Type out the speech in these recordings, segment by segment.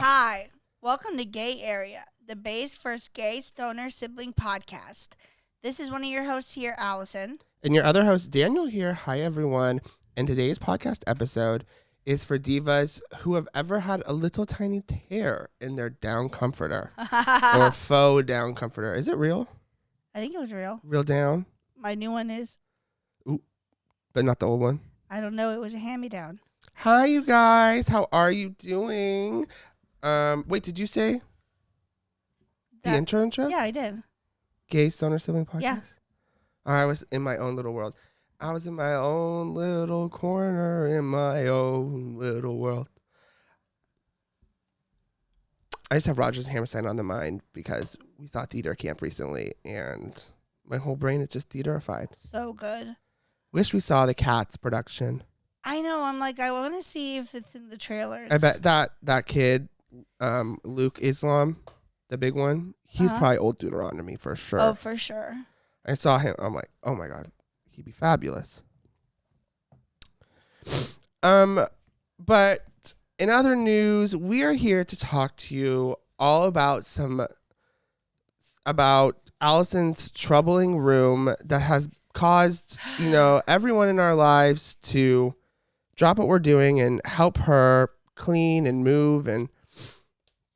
Hi, welcome to Gay Area, the Bay's first gay stoner sibling podcast. This is one of your hosts here, Allison. And your other host, Daniel here. Hi, everyone. And today's podcast episode is for divas who have ever had a little tiny tear in their down comforter or faux down comforter. Is it real? I think it was real. Real down? My new one is. Ooh, but not the old one. I don't know. It was a hand-me-down. Hi, you guys. How are you doing? Wait, did you say the intro? Yeah, I did. Gay Stoner Sibling Podcast? Yeah. I was in my own little world. I was in my own little corner in my own little world. I just have Rogers and Hammerstein on the mind because we saw theater camp recently and my whole brain is just theaterified. So good. Wish we saw the Cats production. I know. I'm like, I want to see if it's in the trailers. I bet that kid, Luke Islam, the big one, he's probably old Deuteronomy for sure. Oh, for sure. I saw him. I'm like, oh my God, he'd be fabulous. But in other news, we are here to talk to you all about Allison's troubling room that has caused, everyone in our lives to drop what we're doing and help her clean and move. And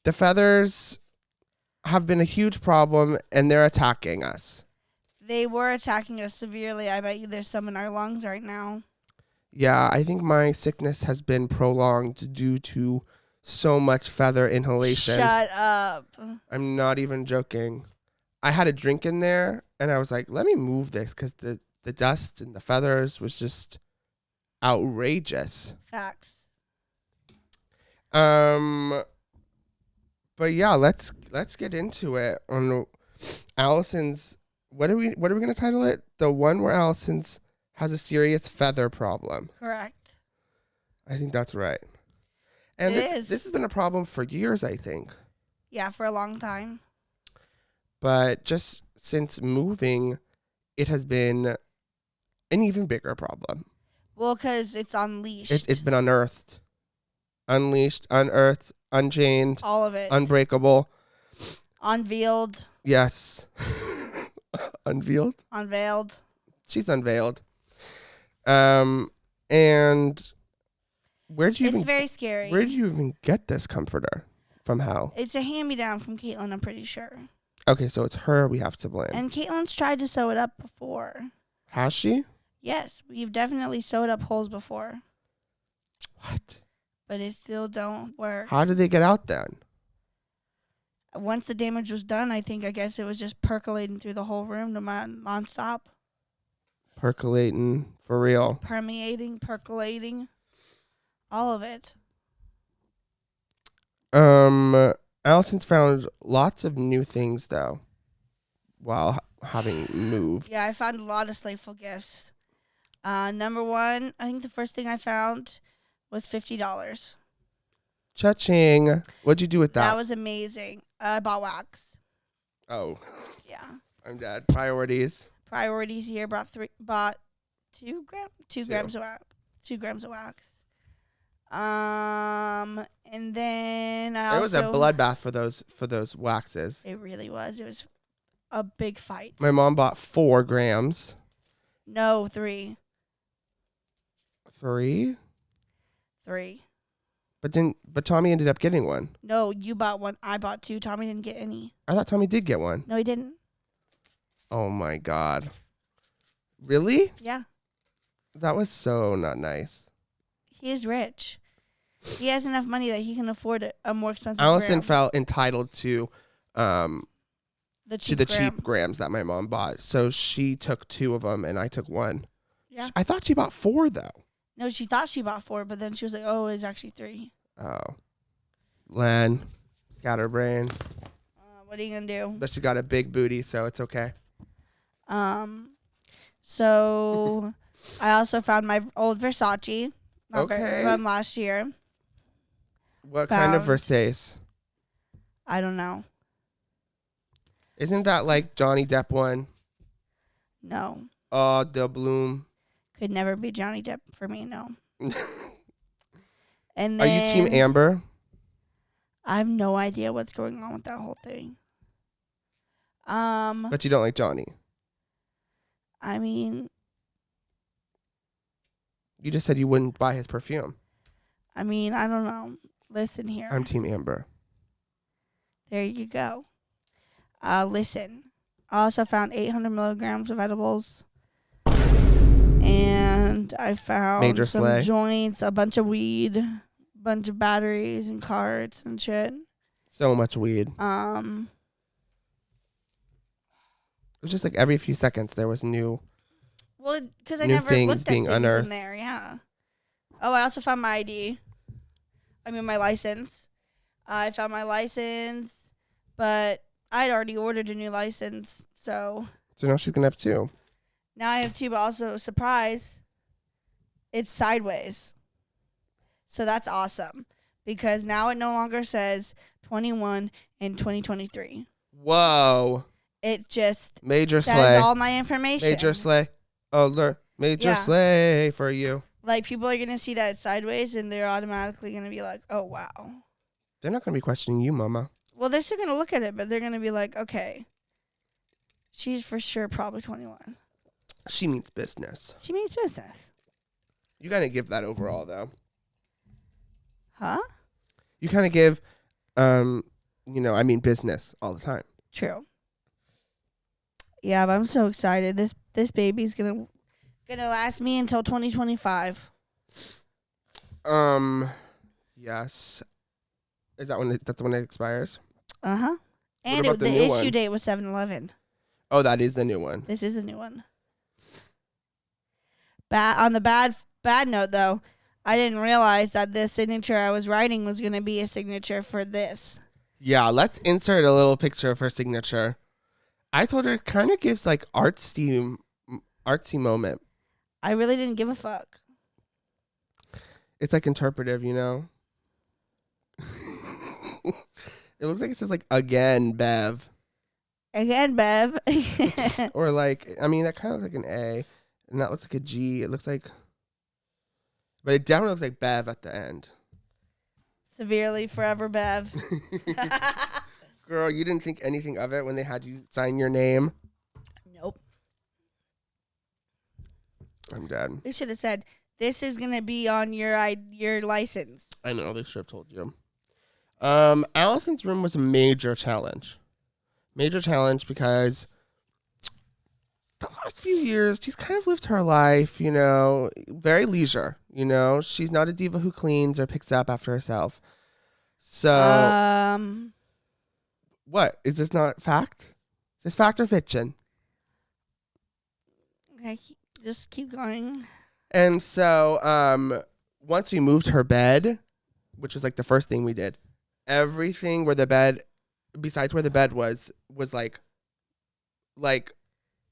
the feathers have been a huge problem and they're attacking us. They were attacking us severely. I bet you there's some in our lungs right now. Yeah, I think my sickness has been prolonged due to so much feather inhalation. Shut up. I'm not even joking. I had a drink in there and I was like, let me move this because the dust and the feathers was just outrageous. Facts. But yeah, let's get into it on Allison's. What are we going to title it? The one where Allison's has a serious feather problem. Correct. I think that's right. And this has been a problem for years, I think. Yeah, for a long time. But just since moving, it has been an even bigger problem. Well, because it's unleashed. It's been unearthed. Unleashed, unearthed, unchained. All of it. Unbreakable. Unveiled. Yes. Unveiled? Unveiled. She's unveiled. And It's very scary. Where did you even get this comforter? From how? It's a hand-me-down from Caitlin, I'm pretty sure. Okay, so it's her we have to blame. And Caitlin's tried to sew it up before. Has she? Yes, we've definitely sewed up holes before. What? But it still don't work. How did they get out then? Once the damage was done, I guess it was just percolating through the whole room nonstop. Percolating, for real. Permeating, percolating. All of it. Allison's found lots of new things, though, while having moved. Yeah, I found a lot of slaveful gifts. Number one, I think the first thing I found was $50. Cha-ching. What'd you do with that? That was amazing. I bought wax. Oh. Yeah. I'm dead. Priorities. Priorities here. Bought 2 grams of wax. 2 grams of wax. And then it was a bloodbath for those waxes. It really was. It was a big fight. My mom bought 4 grams. No, 3. 3? 3. But Tommy ended up getting one. No, you bought 1. I bought 2. Tommy didn't get any. I thought Tommy did get one. No, he didn't. Oh my God. Really? Yeah. That was so not nice. He is rich. He has enough money that he can afford a more expensive Allison gram. felt entitled to the cheap grams that my mom bought. So she took 2 of them and I took 1. Yeah. I thought she bought 4 though. No, she thought she bought 4, but then she was like, oh, it's actually 3. Oh. Len. Scatterbrain. What are you going to do? But she got a big booty, so it's okay. So I also found my old Versace. From last year. What kind of Versace? I don't know. Isn't that like Johnny Depp one? No. Oh, the Bloom. Could never be Johnny Depp for me, no. And then, are you Team Amber? I have no idea what's going on with that whole thing. But you don't like Johnny. I mean, You just said you wouldn't buy his perfume. I don't know. Listen here. I'm Team Amber. There you go. Listen. I also found 800 milligrams of edibles. And I found Major some slay. joints, a bunch of weed, a bunch of batteries and cards and shit. So much weed. It was just like every few seconds there was new. Well, because I New never things looked at being things unearthed. in there, yeah. Oh, I also found my ID. My license. I found my license, but I'd already ordered a new license, so So now she's going to have 2. now I have 2, but also, surprise, it's sideways. So that's awesome, because now it no longer says 21 in 2023. Whoa. It just Major says slay. all my information. Major slay. Oh, major Yeah. slay for you. Like, people are going to see that it's sideways, and they're automatically going to be like, oh, wow. They're not going to be questioning you, mama. Well, they're still going to look at it, but they're going to be like, okay, she's for sure probably 21. She means business. She means business. You got to give that overall, though. Huh? You kind of give, business all the time. True. Yeah, but I'm so excited. This baby's gonna last me until 2025. Yes. Is that that's when it expires? Uh-huh. And about the the new issue one? date was 7/11. Oh, that is the new one. This is the new one. On the bad note, though, I didn't realize that the signature I was writing was going to be a signature for this. Yeah, let's insert a little picture of her signature. I told her it kind of gives like artsy moment. I really didn't give a fuck. It's like interpretive, you know? It looks like it says like, again, Bev. Again, Bev. Or like, that kind of looks like an A. And that looks like a G. It looks like... But it definitely looks like Bev at the end. Severely forever, Bev. Girl, you didn't think anything of it when they had you sign your name? Nope. I'm dead. They should have said, this is going to be on your license. I know, they should have told you. Allison's room was a major challenge. Major challenge because the last few years, she's kind of lived her life, very leisure, She's not a diva who cleans or picks up after herself. So, what? Is this not fact? Is this fact or fiction? Okay, just keep going. And so, once we moved her bed, which was like the first thing we did, everything where the bed, besides where the bed was like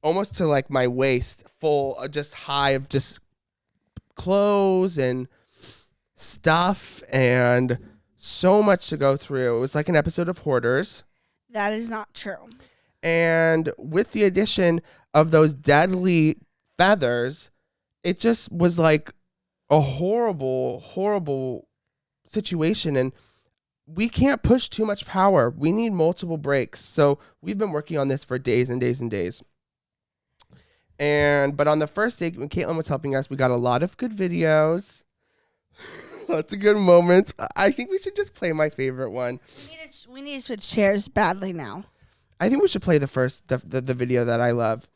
almost to like my waist, full, just high of just clothes and stuff and so much to go through. It was like an episode of Hoarders. That is not true. And with the addition of those deadly feathers, it just was like a horrible, horrible situation. And we can't push too much power. We need multiple breaks. So we've been working on this for days and days and days. But on the first day, when Caitlin was helping us, we got a lot of good videos. Lots of good moments. I think we should just play my favorite one. We need to switch chairs badly now. I think we should play the video that I love.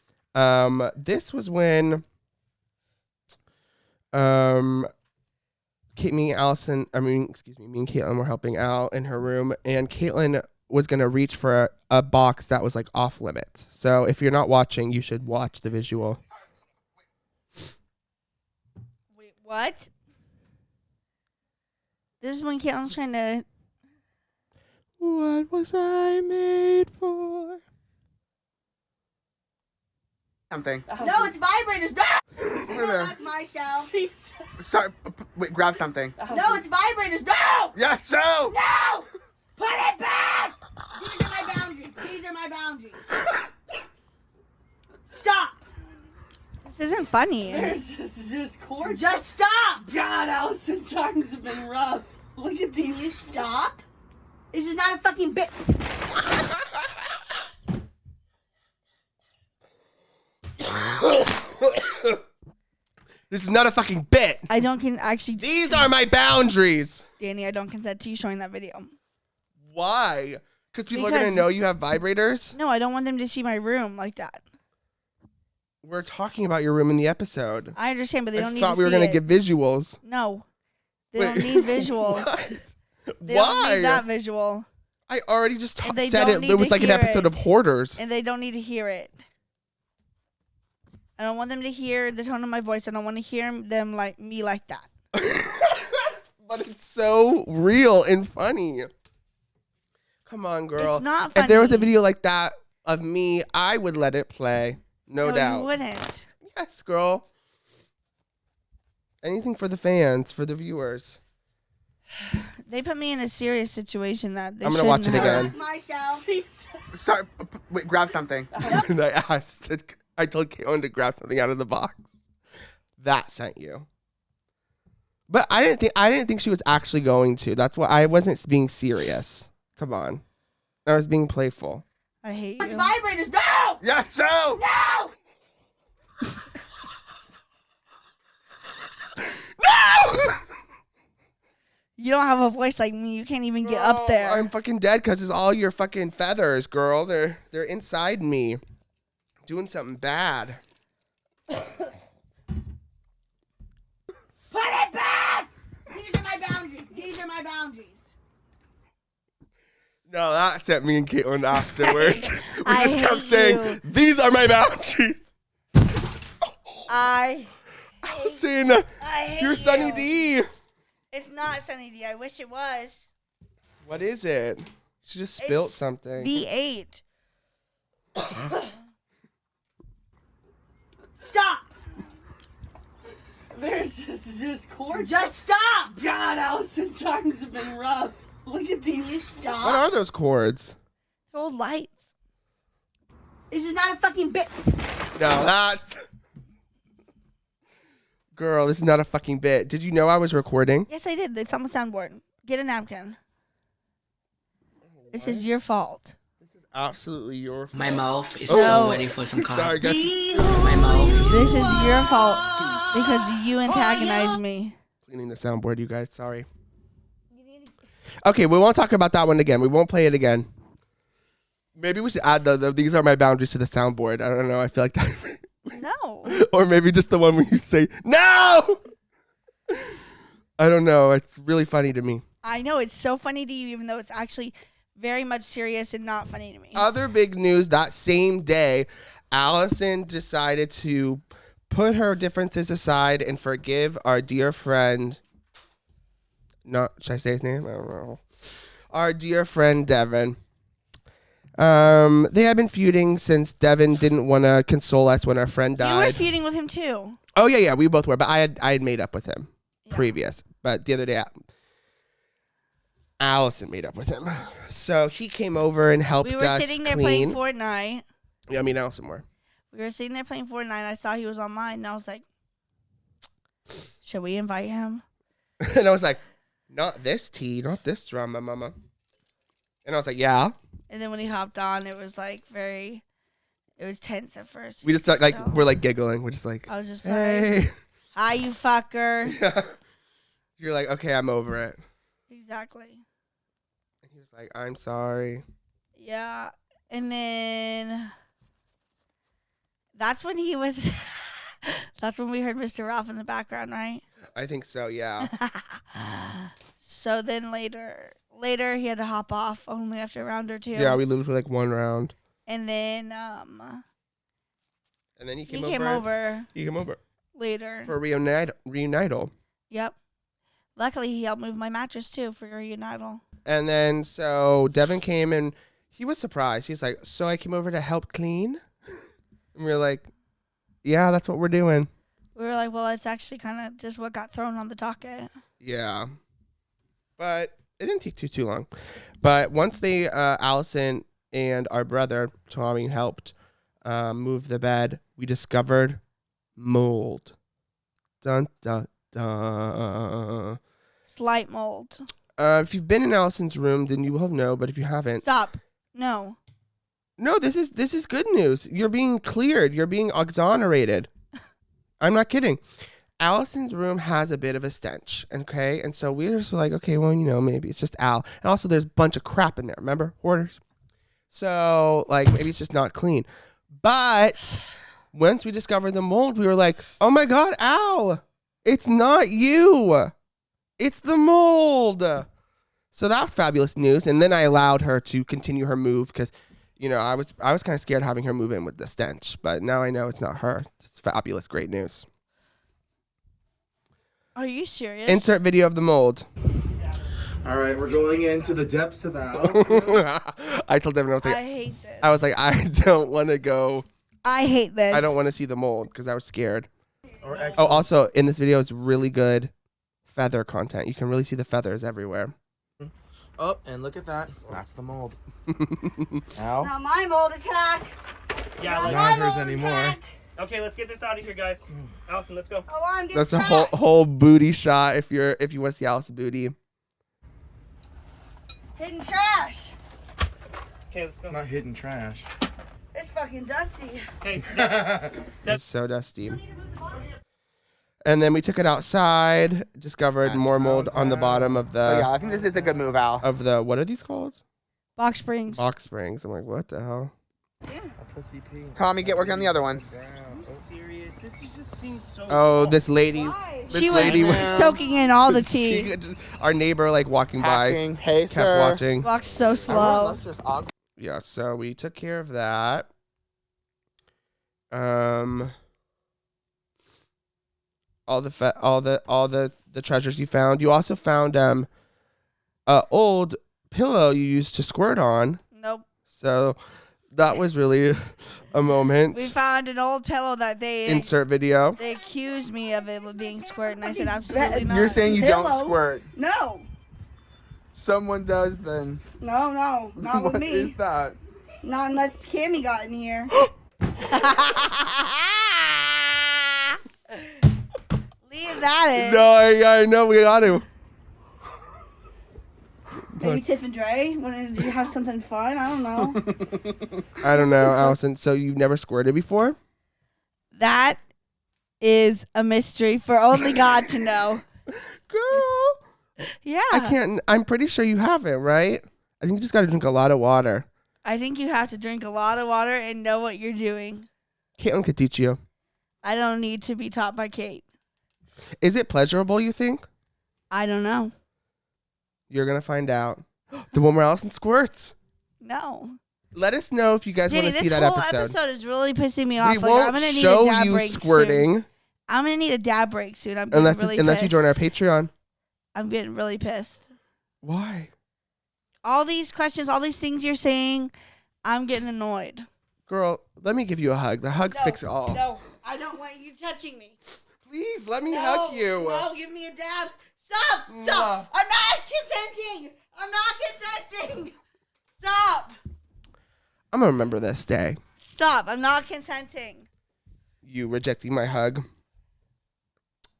This was when me and Caitlin were helping out in her room, and Caitlin was going to reach for a box that was like off limits. So if you're not watching, you should watch the visual. Wait, what? This is when Caitlin's trying to... What was I made for? Something. No, it's vibrators. No! No, That's my shelf. Wait, grab something. No, it's vibrators. No! Yeah, show! No! Put it back! These are my boundaries. Stop! This isn't funny. There's just cord. Just stop! God, Allison, times have been rough. Look at Can these. you stop? This is not a fucking bit. This is not a fucking bit. I don't actually. These are my boundaries. Danny, I don't consent to you showing that video. Why? Because people are going to know you have vibrators? No, I don't want them to see my room like that. We're talking about your room in the episode. I understand, but they don't need to see I thought we were going to give visuals. No. They don't need visuals. They Why? don't need that visual. I already just said don't need it was to like an hear episode it. of Hoarders. And they don't need to hear it. I don't want them to hear the tone of my voice. I don't want to hear them like me like that. But it's so real and funny. Come on, girl. It's not funny. If there was a video like that of me, I would let it play. No doubt. You wouldn't. Yes, girl. Anything for the fans, for the viewers. They put me in a serious situation that they I'm gonna watch it shouldn't have. again. Myself. Start. Wait, grab something. And I told Caitlin to grab something out of the box. That sent you. But I didn't think she was actually going to. That's why I wasn't being serious. Come on. I was being playful. I hate you. Vibrators, no! Yes, show. No! No! You don't have a voice like me. You can't even get up there. I'm fucking dead because it's all your fucking feathers, girl. They're inside me. Doing something bad. Put it back! These are my boundaries. These are my boundaries. No, that sent me and Caitlin afterwards. We I just kept hate saying, you. these are my boundaries. I Allison, hate you're Sunny you. D. It's not Sunny D. I wish it was. What is it? She just spilled It's something. V8. Stop! There's just cords. Just stop! God, Allison, times have been rough. Look at Can you these. stop? What are those cords? Old lights. This is not a fucking bit. No, that's... Girl, this is not a fucking bit. Did you know I was recording? Yes, I did. It's on the soundboard. Get a napkin. This is your fault. Absolutely your fault. My mouth is Oh. so ready for some coffee. Sorry, guys. My mouth. This is your fault because you antagonized me. Cleaning the soundboard, you guys. Sorry. Okay, we won't talk about that one again. We won't play it again. Maybe we should add the these are my boundaries to the soundboard. I don't know. I feel like that. No. Or maybe just the one where you say, no! I don't know. It's really funny to me. I know it's so funny to you, even though it's actually very much serious and not funny to me. Other big news, that same day, Allison decided to put her differences aside and forgive our dear friend. No, should I say his name? I don't know. Our dear friend Devin. They had been feuding since Devin didn't want to console us when our friend You were died. feuding with him too. Oh yeah, we both were, but I had made up with him previous. But the other day, Allison made up with him, so he came over and helped We us were sitting there clean. playing Fortnite. Yeah, me and Allison were. We were sitting there playing Fortnite. I saw he was online, and I was like, should we invite him? And I was like, not this tea, not this drama, mama. And I was like, yeah. And then when he hopped on, it was like it was tense at first. We just So, we're like giggling. We're just like, I was just hey. like, hi, you fucker. You're like, okay, I'm over it. Exactly. And he was like, I'm sorry. Yeah. And then that's when he was, that's when we heard Mr. Ralph in the background, right? I think so, yeah. So then later he had to hop off only after a round or two. Yeah, we lived for like one round. And then And then he he came came over He came over later. for a reunital. Yep. Luckily, he helped move my mattress too for a reunital. And then so Devin came and he was surprised. He's like, so I came over to help clean? And we were like, yeah, that's what we're doing. We were like, well, it's actually kind of just what got thrown on the docket. Yeah. But it didn't take too long. But once they, Allison and our brother, Tommy, helped move the bed, we discovered mold. Dun, dun, dun. Slight mold. If you've been in Allison's room, then you will know. But if you haven't, Stop. No. no, this is good news. You're being cleared. You're being exonerated. I'm not kidding. Allison's room has a bit of a stench, okay? And so we were just like, okay, well, maybe it's just Al. And also there's a bunch of crap in there, remember? Hoarders. So, like, maybe it's just not clean. But once we discovered the mold, we were like, oh my God, Al, it's not you. It's the mold. So that's fabulous news. And then I allowed her to continue her move because, I was kind of scared having her move in with the stench. But now I know it's not her. It's fabulous. Great news. Are you serious? Insert video of the mold. All right, we're going into the depths of Al. I told everyone, I hate this. I was like, I don't want to go. I hate this. I don't want to see the mold because I was scared. Or Oh, also in this video, it's really good feather content. You can really see the feathers everywhere. Oh, and look at that. That's the mold. Al. Not my mold attack. Yeah, Not like, Not my hers mold anymore. attack. okay, let's get this out of here, guys. Allison, let's go. Oh, I'm getting That's a trapped. whole booty shot if you want to see Allison's booty. Hidden trash. Okay, let's go. Not hidden trash. It's fucking dusty. Okay, It's so dusty. And then we took it outside, discovered more mold on the bottom of So yeah, the I think this is a good move, Al. what are these called? Box springs. Box springs. I'm like, what the hell? A pussy pee. Tommy, get working on the other one. are you serious? This just seems so. Oh, this lady. Why? This She was lady soaking in all the tea. Our neighbor, like walking by, Hacking. Hey, kept sir. watching. Walked so Everyone slow. loves just og- Yeah, so we took care of that. All the treasures you found. You also found old pillow you used to squirt on. Nope. So that was really a moment. We found an old pillow that they Insert video. they accused me of it being squirt, and I said absolutely not. You're saying you don't Pillow? squirt. No. Someone does then. No, not with What me. is that? Not unless Cammy got in here. Leave that in. No, I know we got to. Maybe Tiff and Dre. Wanted to have something fun. I don't know. I don't know, Allison. So you've never squirted before? That is a mystery for only God to know. Girl. Yeah. I can't. I'm pretty sure you haven't, right? I think you just got to drink a lot of water. I think you have to drink a lot of water and know what you're doing. Caitlin could teach you. I don't need to be taught by Kate. Is it pleasurable, you think? I don't know. You're going to find out. The one where Allison squirts. No. Let us know if you guys want Jenny, to see this that whole episode. is really pissing me off. We Like, won't I'm gonna need show a dab you break squirting soon. I'm gonna need a dab break soon. I'm getting really unless you join our pissed. Patreon. I'm getting really pissed. Why? All these questions, all these things you're saying, I'm getting annoyed. Girl, let me give you a hug. The hugs fix it all. No, I don't want you touching me. Please, let me No, hug you. No, give me a dab. Stop. Stop. I'm not consenting. I'm not consenting. Stop. I'm going to remember this day. Stop. I'm not consenting. You rejecting my hug.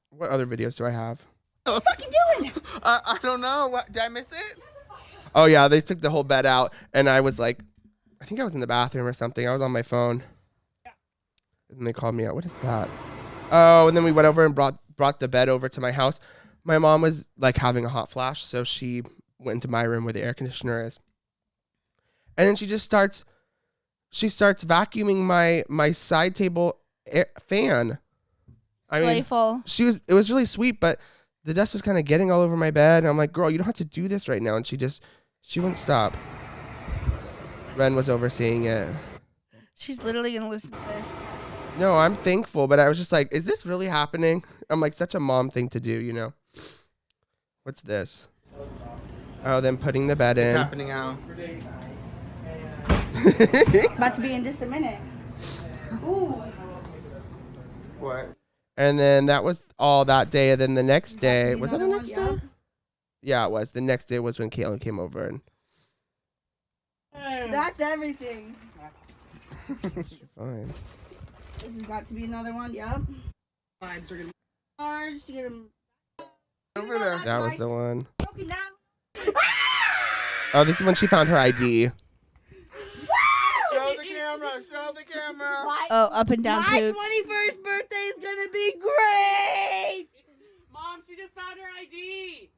What other videos do I have? What fucking doing? I don't know. What, did I miss it? Oh, yeah, they took the whole bed out, and I was like, I think I was in the bathroom or something. I was on my phone. And they called me out. What is that? Oh, and then we went over and brought the bed over to my house. My mom was like having a hot flash, so she went into my room where the air conditioner is. And then she starts vacuuming my side table fan. I mean, Playful. it was really sweet, but the dust was kind of getting all over my bed. And I'm like, girl, you don't have to do this right now. And she wouldn't stop. Ren was overseeing it. She's literally gonna listen to this. No, I'm thankful, but I was just like, is this really happening? I'm like, such a mom thing to do, you know? What's this? Oh, then putting the bed It's in. happening now. About to be in just a minute. Ooh. What? And then that was all that day. And then the next day, was that the next Yeah. day? Yeah, it was. The next day was when Caitlin came over and That's everything. she's fine. This has got to be another one. Yep. Vibes are gonna. Orange to get him. Over there. That was the one. Broken down. Oh, this is when she found her ID. Show the camera. Show the camera. Oh, up and down My poops. 21st birthday is gonna be great. Mom, she just found her ID.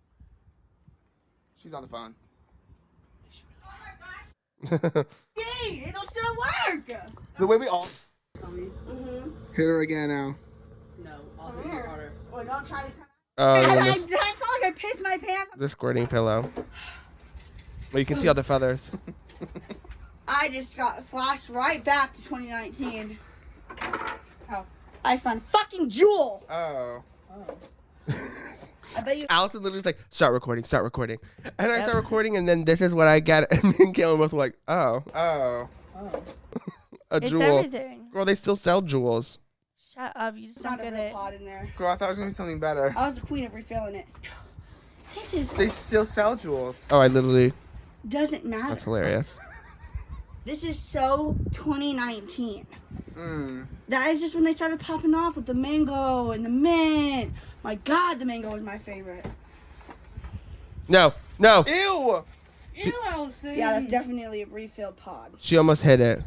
She's on the phone. Hey, it'll still work. The way we all Mm-hmm. hit her again now. Or don't try to. Oh, I yeah, sound like I pissed my pants. the squirting pillow. Well, you can see all the feathers. I just got flashed right back to 2019. Oh. I just found fucking Jewel. Oh. I bet you. Allison literally was like, start recording. And I start recording, and then this is what I get. And me and Caitlin both were like, oh. Oh. A It's jewel. everything. Girl, they still sell jewels. Shut up. You just It's don't not a get real it. pod in there. Girl, I thought it was gonna be something better. I was the queen of refilling it. This is They still sell jewels. Oh, I literally. doesn't matter. That's hilarious. This is so 2019. Mm. That is just when they started popping off with the mango and the mint. My God, the mango was my favorite. No. Ew! Yeah, that's definitely a refilled pod. She almost hit it.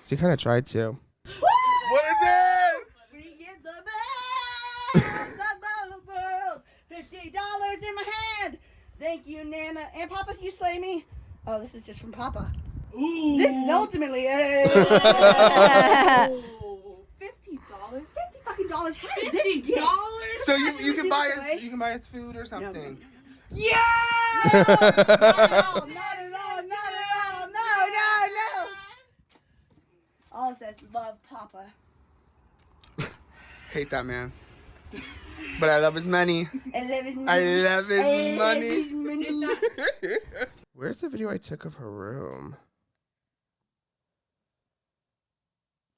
She kind of tried to. What is it? We get the best of both worlds. $50 in my hand. Thank you, Nana. And Papa, you slay me. Oh, this is just from Papa. Ooh. This is ultimately $50? $50 fucking dollars. How did this get? So you can buy This way? us food or something. Yeah! No, not at all. Not at all. No. All it says love Papa. Hate that man. But I love his money. I love his money. I love his I love money. his money. Where's the video I took of her room?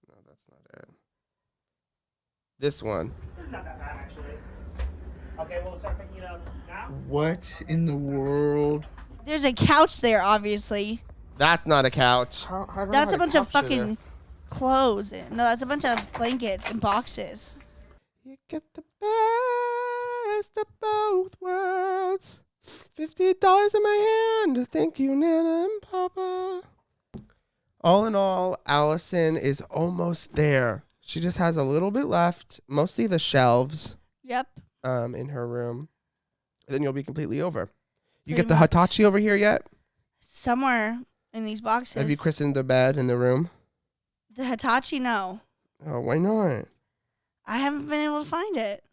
No, that's not it. This one. This is not that bad, actually. Okay, we'll start picking it up now. What in the world? There's a couch there, obviously. That's not a couch. How do I That's have a bunch of couch to fucking this? clothes. No, that's a bunch of blankets and boxes. You get the best of both worlds. $50 in my hand. Thank you, Nana and Papa. All in all, Allison is almost there. She just has a little bit left, mostly the shelves Yep. in her room. Then you'll be completely over. You Pretty get the much. Hitachi over here yet? Somewhere in these boxes. Have you christened the bed in the room? The Hitachi, no. Oh, why not? I haven't been able to find it.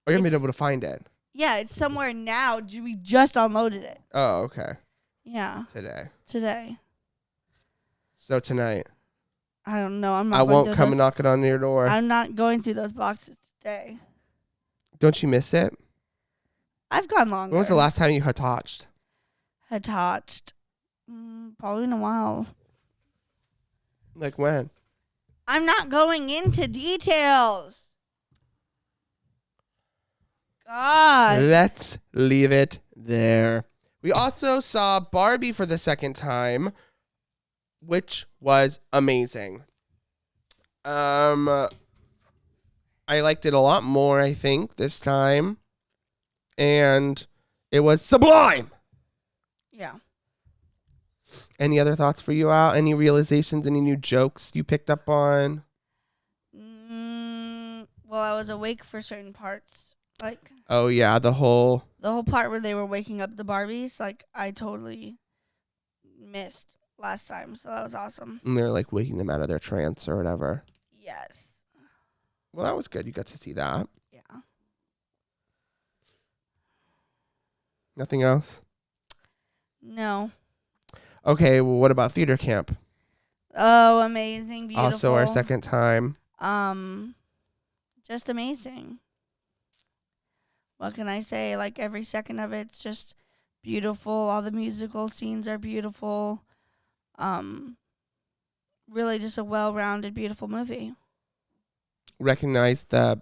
Oh, you haven't been It's- able to find it. Yeah, it's somewhere now. We just unloaded it. Oh, okay. Yeah, Today. today. So tonight, I don't know. I'm not. I going won't through come those- knocking on your door. I'm not going through those boxes today. Don't you miss it? I've gone longer. When was the last time you Hitached? Hitached? Probably in a while. Like when? I'm not going into details. God. Let's leave it there. We also saw Barbie for the second time, which was amazing. I liked it a lot more, I think, this time. And it was sublime. Yeah. Any other thoughts for you, Al? Any realizations? Any new jokes you picked up on? Well, I was awake for certain parts. Like Oh, yeah, the whole... the whole part where they were waking up the Barbies, like I totally missed last time. So that was awesome. And they're like waking them out of their trance or whatever. Yes. Well, that was good. You got to see that. Yeah. Nothing else? No. Okay, well, what about theater camp? Oh, amazing. Beautiful. Also our second time. Just amazing. What can I say? Like every second of it's just beautiful. All the musical scenes are beautiful. Really just a well-rounded, beautiful movie. Recognize the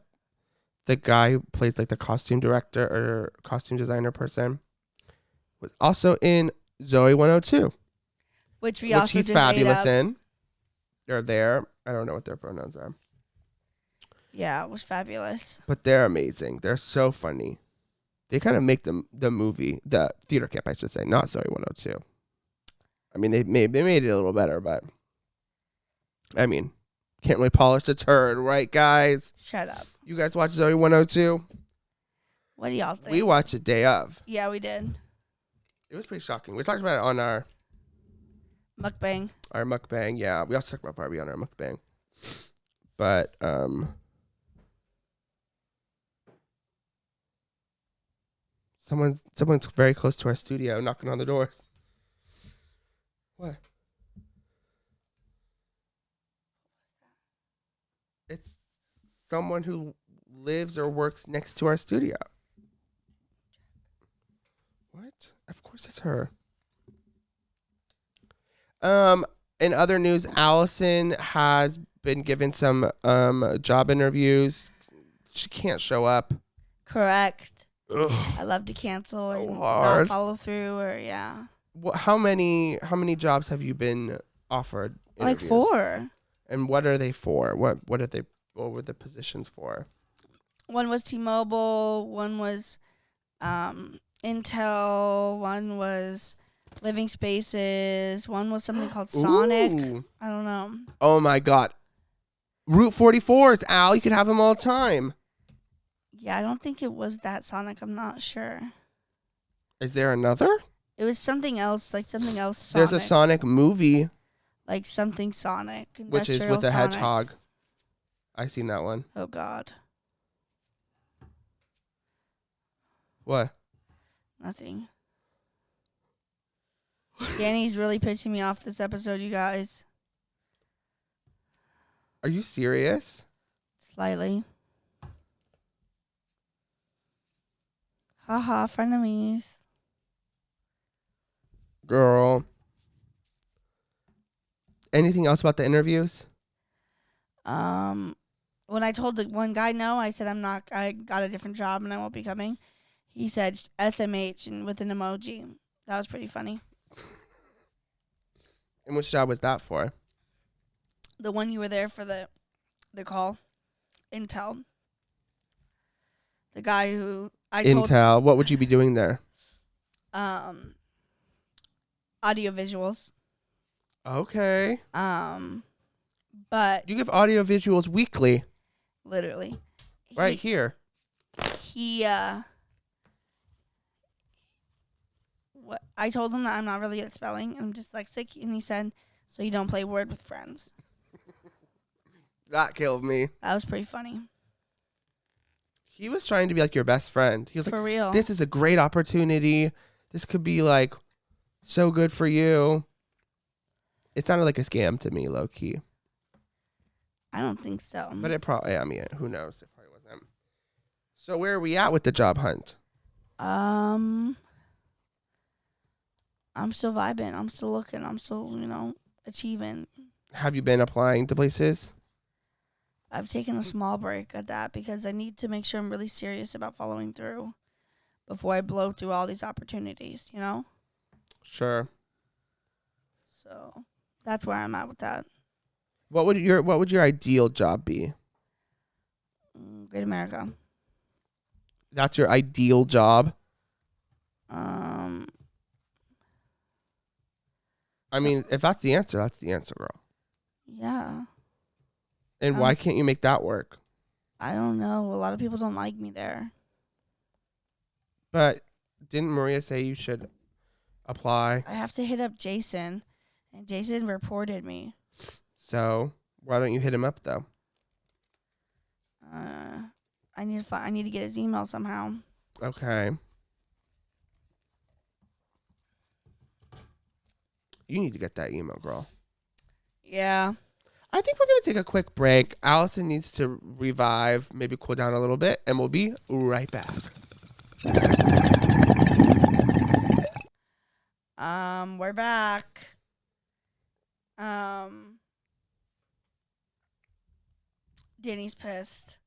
guy who plays like the costume director or costume designer person was also in Zoe 102, Which we which also he's just fabulous ate up. in. They're there. I don't know what their pronouns are, Yeah, it was fabulous. but they're amazing. They're so funny. They kind of make the movie, the theater camp, I should say, not Zoe 102. I mean, they made it a little better, but I mean, can't really polish the turd, right, guys? Shut up. You guys watch Zoe 102? What do y'all think? We watched it day of. Yeah, we did. It was pretty shocking. We talked about it on our Mukbang. mukbang. Yeah, we also talked about Barbie on our mukbang. But someone's very close to our studio, knocking on the door. What? It's someone who lives or works next to our studio. What? Of course it's her. In other news, Allison has been given some job interviews. She can't show up. Correct. Ugh. I love to cancel So or not hard. follow through or yeah. How many jobs have you been offered? Like Interviews? 4. And what are they for? What were the positions for? One was T-Mobile, one was Intel, one was Living Spaces, one was something called Sonic. Ooh. I don't know. Oh my God. Route 44s, Al. You could have them all the time. Yeah, I don't think it was that Sonic. I'm not sure. Is there another? It was something else, like something else Sonic. There's a Sonic movie, like something Sonic. which is with the Sonic. hedgehog. I seen that one. Oh God. What? Nothing. Danny's really pissing me off this episode, you guys. Are you serious? Slightly. Haha, frenemies. Girl. Anything else about the interviews? When I told the one guy no, I said I got a different job and I won't be coming. He said SMH and with an emoji. That was pretty funny. And which job was that for? The one you were there for the call. Intel. The guy who I told Intel. What would you be doing there? audio visuals. Okay. But You give audio visuals weekly, literally. right here. He what I told him that I'm not really good at spelling. I'm dyslexic, and he said, "So you don't play Word with friends." That killed me. That was pretty funny. He was trying to be like your best friend. He was For like, real. this is a great opportunity. This could be like so good for you. It sounded like a scam to me, low key. I don't think so. But it probably, I mean, who knows? It probably wasn't. So where are we at with the job hunt? I'm still vibing. I'm still looking. I'm still, achieving. Have you been applying to places? I've taken a small break at that because I need to make sure I'm really serious about following through before I blow through all these opportunities, Sure. So that's where I'm at with that. What would your ideal job be? Great America. That's your ideal job? I mean, if that's the answer, girl. Yeah. And why can't you make that work? I don't know. A lot of people don't like me there. But didn't Maria say you should apply? I have to hit up Jason, and Jason reported me. So why don't you hit him up though? I need to get his email somehow. Okay. You need to get that email, girl. Yeah. I think we're going to take a quick break. Allison needs to revive, maybe cool down a little bit, and we'll be right back. We're back. Danny's pissed.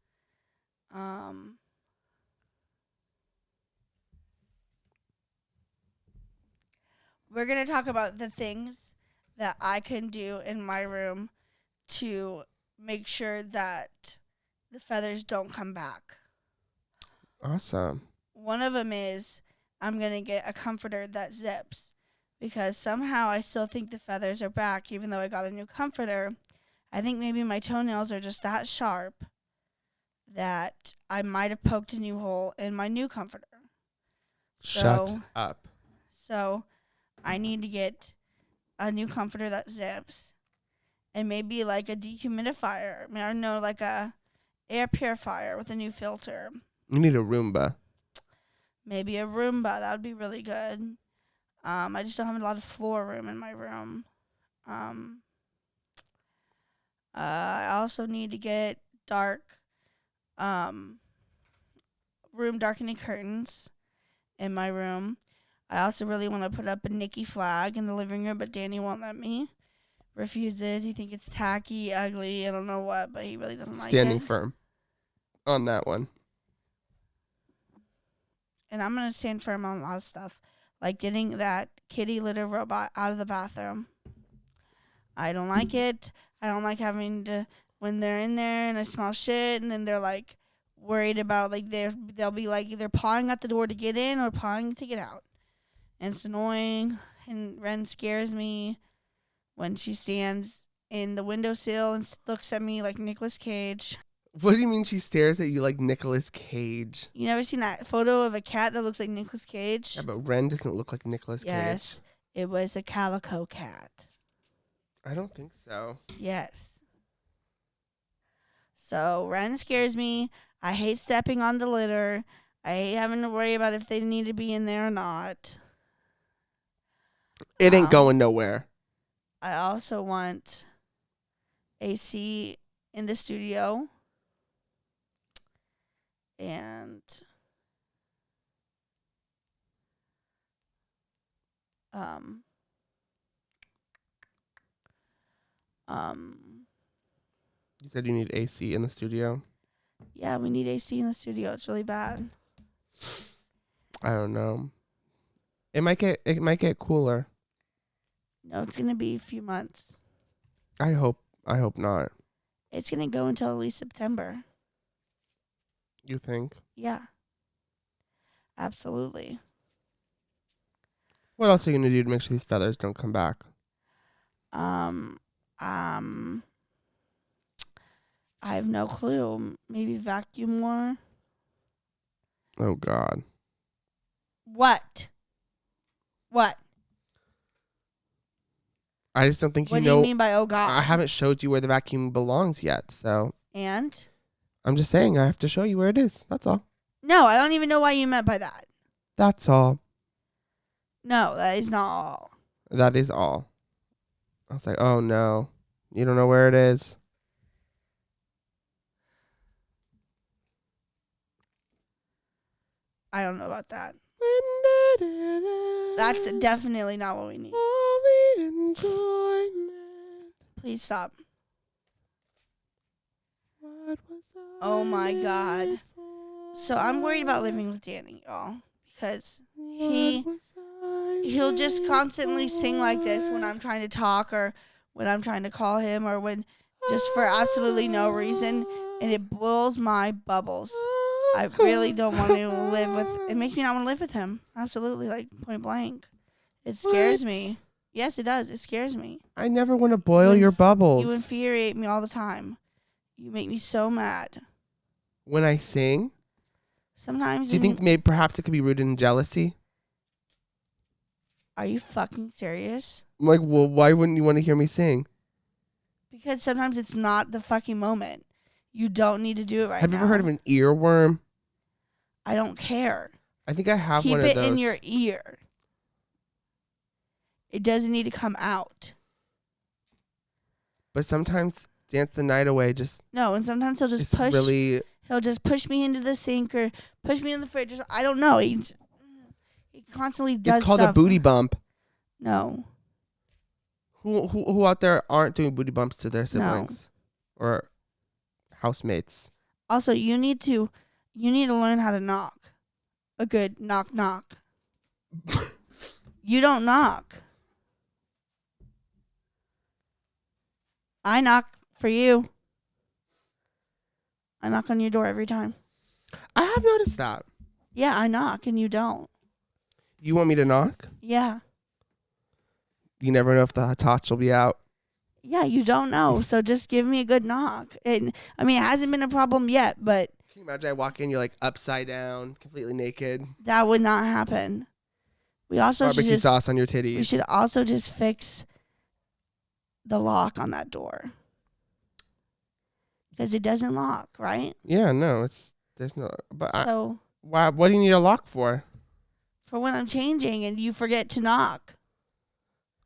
We're going to talk about the things that I can do in my room to make sure that the feathers don't come back. Awesome. One of them is I'm going to get a comforter that zips because somehow I still think the feathers are back even though I got a new comforter. I think maybe my toenails are just that sharp that I might have poked a new hole in my new comforter. Shut up. So I need to get a new comforter that zips and maybe like a dehumidifier. Or no, like a air purifier with a new filter. You need a Roomba. Maybe a Roomba. That would be really good. I just don't have a lot of floor room in my room. I also need to get room darkening curtains in my room. I also really want to put up a Nikki flag in the living room, but Danny won't let me. Refuses. He thinks it's tacky, ugly, I don't know what, but he really doesn't like it. Standing firm on that one. And I'm going to stand firm on a lot of stuff, like getting that kitty litter robot out of the bathroom. I don't like it. I don't like having to, when they're in there and I smell shit, and then they're like worried about, like, they'll be like either pawing at the door to get in or pawing to get out. And it's annoying. And Ren scares me when she stands in the windowsill and looks at me like Nicolas Cage. What do you mean she stares at you like Nicolas Cage? You never seen that photo of a cat that looks like Nicolas Cage? Yeah, but Ren doesn't look like Nicolas Yes, Cage. it was a calico cat. I don't think so. Yes. So Ren scares me. I hate stepping on the litter. I hate having to worry about if they need to be in there or not. It ain't going nowhere. I also want AC in the studio. And You said you need AC in the studio? yeah, we need AC in the studio. It's really bad. I don't know. It might get cooler. No, it's gonna be a few months. I hope not. It's gonna go until at least September. You think? Yeah. Absolutely. What else are you gonna do to make sure these feathers don't come back? I have no clue. Maybe vacuum more. Oh God. What? I just don't think What do you mean by oh God? I haven't showed you where the vacuum belongs yet, so And? I'm just saying I have to show you where it is. That's all. No, I don't even know what you meant by that. That's all. No, that is not all. That is all. I was like, oh no. You don't know where it is? I don't know about that. That's definitely not what we need. Please stop. Oh my God. So I'm worried about living with Danny, y'all, because he'll just constantly sing like this when I'm trying to talk or when I'm trying to call him or when just for absolutely no reason, and it blows my bubbles. I really don't want to live with. It makes me not want to live with him. Absolutely, like point blank. It scares me. Yes, it does. It scares me. I never want to boil your bubbles. You infuriate me all the time. You make me so mad. When I sing? Sometimes. Do you think maybe perhaps it could be rooted in jealousy? Are you fucking serious? I'm like, well, why wouldn't you want to hear me sing? Because sometimes it's not the fucking moment. You don't need to do it right now. Have you ever heard of an earworm? I don't care. I think I have Keep one of those. it in your ear. It doesn't need to come out. But sometimes Dance the Night Away just No, and sometimes he'll just is push. really. He'll just push me into the sink or push me in the fridge. I don't know. He constantly does. It's called stuff. a booty bump. No. Who out there aren't doing booty bumps to their siblings or housemates? Also, you need to learn how to knock. A good knock knock. You don't knock. I knock for you. I knock on your door every time. I have noticed that. Yeah, I knock and you don't. You want me to knock? Yeah. You never know if the touch will be out. Yeah, you don't know. So just give me a good knock. And I mean, it hasn't been a problem yet, but Can you imagine I walk in, you're like upside down, completely naked, that would not happen. We also should barbecue just sauce on your titties. we should also just fix the lock on that door. Because it doesn't lock, right? Yeah, no, there's no. But So why? What do you need a lock for, for when I'm changing and you forget to knock.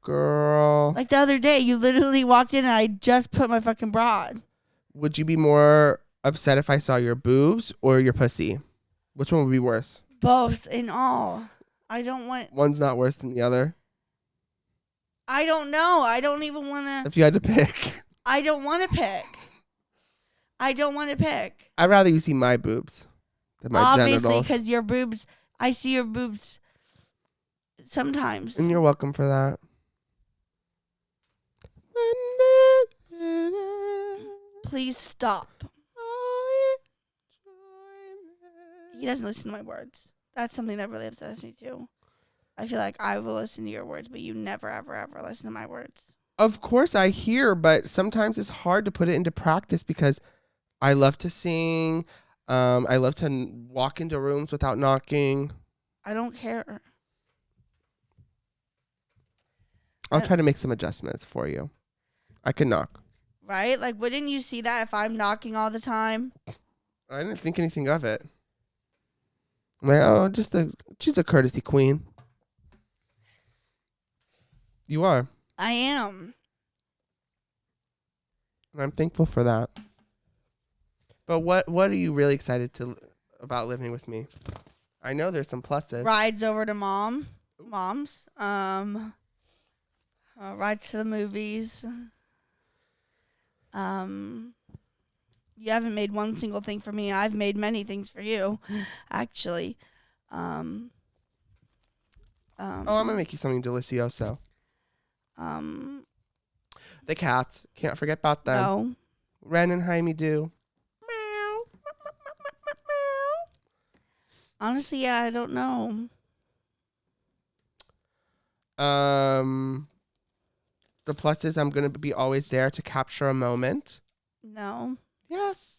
girl? Like the other day, you literally walked in and I just put my fucking bra on. Would you be more upset if I saw your boobs or your pussy? Which one would be worse? Both in all. I don't want. One's not worse than the other. I don't know. I don't even want to. If you had to pick, I don't want to pick. I don't want to pick. I'd rather you see my boobs than my Obviously, genitals. because your boobs. I see your boobs sometimes. And you're welcome for that. Please stop. He doesn't listen to my words. That's something that really upsets me too. I feel like I will listen to your words, but you never, ever, ever listen to my words. Of course I hear, but sometimes it's hard to put it into practice because I love to sing. I love to walk into rooms without knocking. I don't care. I'll try to make some adjustments for you. I can knock. Right? Like, wouldn't you see that if I'm knocking all the time? I didn't think anything of it. I'm like, oh, she's a courtesy queen. You are. I am. And I'm thankful for that. But what are you really excited about living with me? I know there's some pluses. Rides over to mom's. Rides to the movies. You haven't made one single thing for me. I've made many things for you, actually. Oh, I'm gonna make you something delicioso. The cats. Can't forget about them. No. Ren and Jaime do. Honestly, yeah, I don't know. The plus is I'm gonna be always there to capture a moment. No. Yes.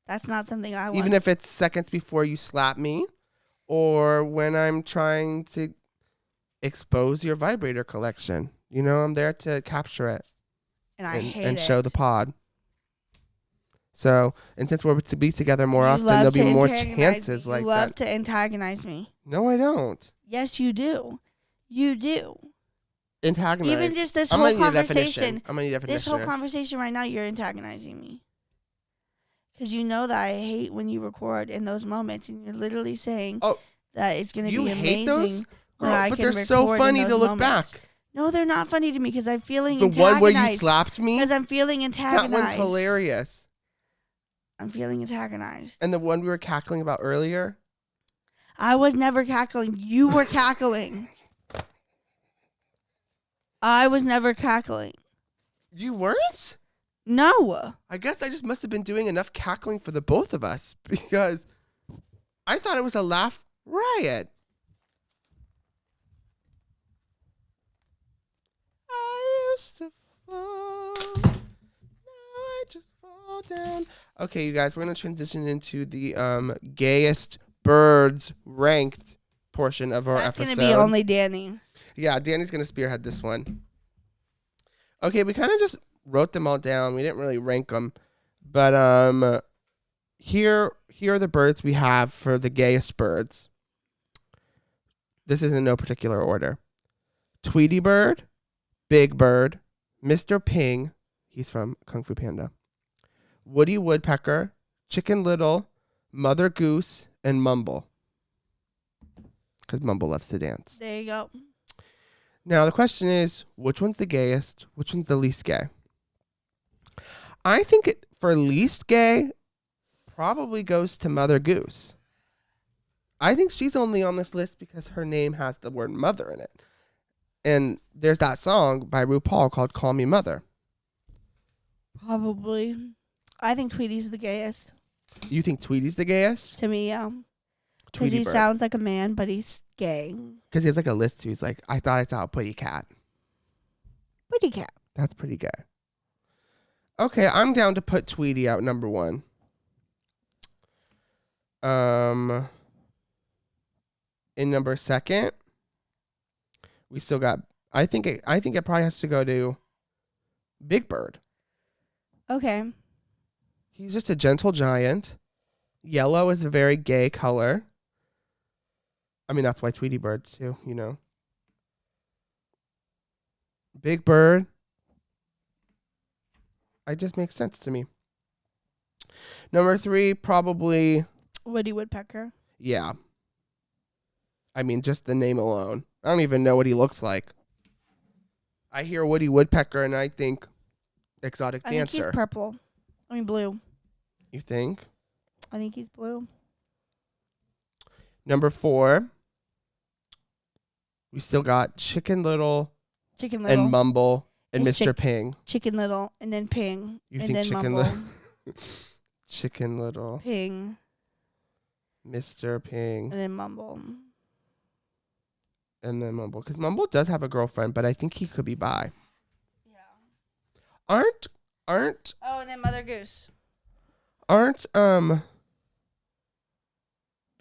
That's not something I want. Even if it's seconds before you slap me, or when I'm trying to expose your vibrator collection. You know, I'm there to capture it. And I hate and it. show the pod. So, and since we're to be together more You often, love there'll be to more antagonize chances me. like You love that. to antagonize me. No, I don't. Yes, you do. You do. Antagonize. Even just this I'm whole gonna need a definition. conversation. I'm gonna need a definition. This whole conversation right now, you're antagonizing me. Because you know that I hate when you record in those moments, and you're literally saying that it's going to You be hate amazing. those? when Girl, I but can they're so record in funny those to look moments. back. No, they're not funny to me because I'm feeling The antagonized. one where you slapped me? Because I'm feeling That antagonized. one's hilarious. I'm feeling antagonized. And the one we were cackling about earlier? I was never cackling. You were cackling. I was never cackling. You weren't? No. I guess I just must have been doing enough cackling for the both of us because I thought it was a laugh riot. I used to fall, now I just fall down. Okay, you guys, we're going to transition into the gayest birds ranked portion of our That's episode. going to be only Danny. Yeah, Danny's going to spearhead this one. Okay, we kind of just wrote them all down. We didn't really rank them. But here are the birds we have for the gayest birds. This is in no particular order. Tweety Bird, Big Bird, Mr. Ping, he's from Kung Fu Panda, Woody Woodpecker, Chicken Little, Mother Goose, and Mumble. Because Mumble loves to dance. There you go. Now, the question is, which one's the gayest? Which one's the least gay? I think for least gay, probably goes to Mother Goose. I think she's only on this list because her name has the word mother in it. And there's that song by RuPaul called Call Me Mother. Probably. I think Tweety's the gayest. You think Tweety's the gayest? To me, yeah. Because Tweety he bird. sounds like a man, but he's gay. Because he has like a list too. He's like, I thought I saw a putty cat. Pretty cat. That's pretty good. Okay, I'm down to put Tweety out number 1. In number 2nd, we still got. I think it probably has to go to Big Bird. Okay. He's just a gentle giant. Yellow is a very gay color. I mean, that's why Tweety Bird's too, you know. Big Bird. It just makes sense to me. Number 3, probably, Woody Woodpecker. yeah. I mean, just the name alone. I don't even know what he looks like. I hear Woody Woodpecker and I think exotic I think dancer. he's purple. I mean blue. You think? I think he's blue. Number 4, we still got Chicken Little Chicken Little. and Mumble and It's Mr. Ping. Chicken Little, and then Ping, You and think then Chicken Mumble. Chicken Little, Ping, Mr. Ping, and then Mumble. and then Mumble. Because Mumble does have a girlfriend, but I think he could be bi. Yeah. Aren't Oh, and then Mother Goose.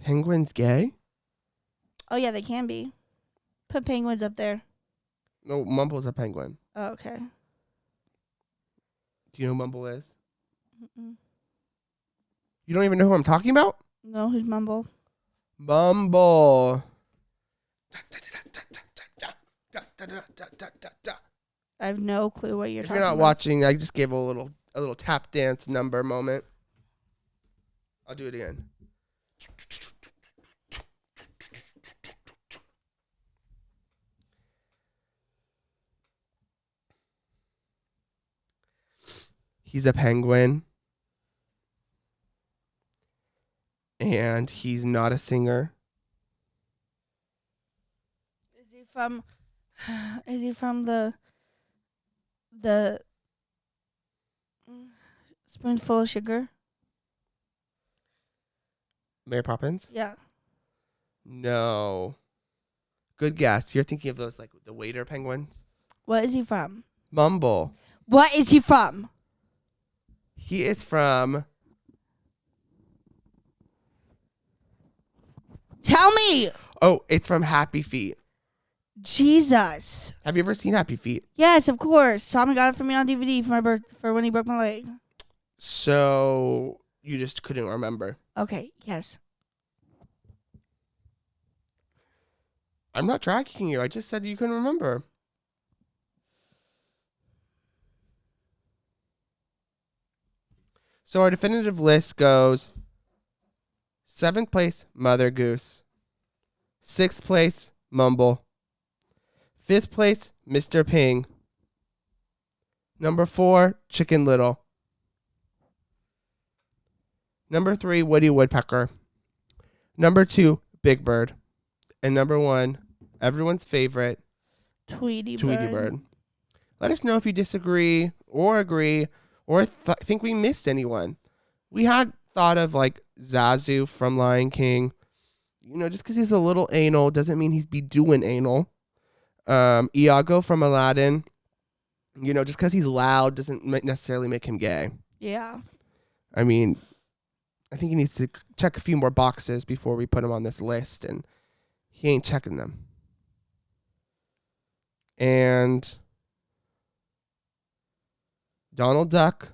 penguins gay? Oh yeah, they can be. Put penguins up there. No, Mumble's a penguin. Oh, okay. Do you know who Mumble is? Mm-mm. You don't even know who I'm talking about? No, who's Mumble? Mumble. I have no clue what you're If talking you're not about. watching, I just gave a little tap dance number moment. I'll do it again. He's a penguin. And he's not a singer. Is he from? Is he from the Spoonful of Sugar? Mary Poppins? Yeah. No. Good guess. You're thinking of those like the waiter penguins? What is he from? Mumble. What is he from? He is from Tell me. it's from Happy Feet. Jesus. Have you ever seen Happy Feet? Yes, of course. Tommy got it for me on DVD for my for when he broke my leg. So you just couldn't remember. Okay. Yes. I'm not tracking you. I just said you couldn't remember. So our definitive list goes 7th place, Mother Goose. 6th place, Mumble. 5th place, Mr. Ping. Number 4, Chicken Little. Number 3, Woody Woodpecker. Number 2, Big Bird. And number 1, everyone's favorite, Tweety Tweety Bird. Let us know if you disagree or agree or think we missed anyone. We had thought of like Zazu from Lion King. You know, just because he's a little anal doesn't mean he's be doing anal. Iago from Aladdin. You know, just because he's loud doesn't necessarily make him gay. Yeah. I mean, I think he needs to check a few more boxes before we put him on this list, and he ain't checking them. And Donald Duck,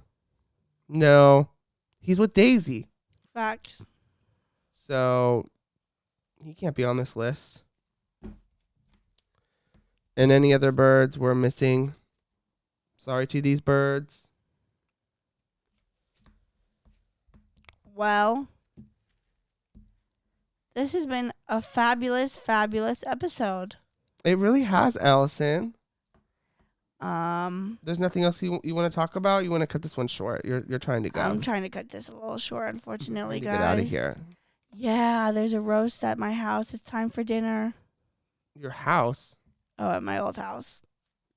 no, he's with Daisy, Facts. so he can't be on this list. And any other birds we're missing? Sorry to these birds. Well, this has been a fabulous, fabulous episode. It really has, Allison. Um, There's nothing else you want to talk about? You want to cut this one short? You're trying to go. I'm trying to cut this a little short, unfortunately, Need to guys. get out of here. Yeah, there's a roast at my house. It's time for dinner. Your house. Oh, at my old house.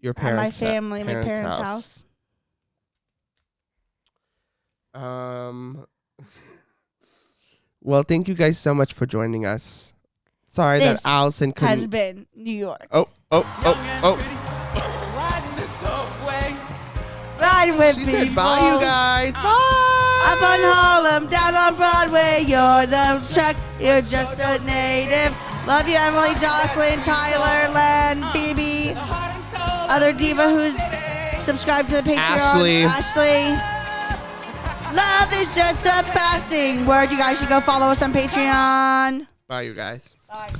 Your At parents. my family, my parents' house. Well, thank you guys so much for joining us. Sorry This that Allison Has couldn't. been New York. Oh. Riding with She people. said bye, you guys. Bye. Up on Harlem, down on Broadway. You're the truck. You're just a native. Love you, Emily, Jocelyn, Tyler, Len, Phoebe, other diva who's subscribed to the Patreon. Ashley. Love is just a passing word. You guys should go follow us on Patreon. Bye, you guys. Bye.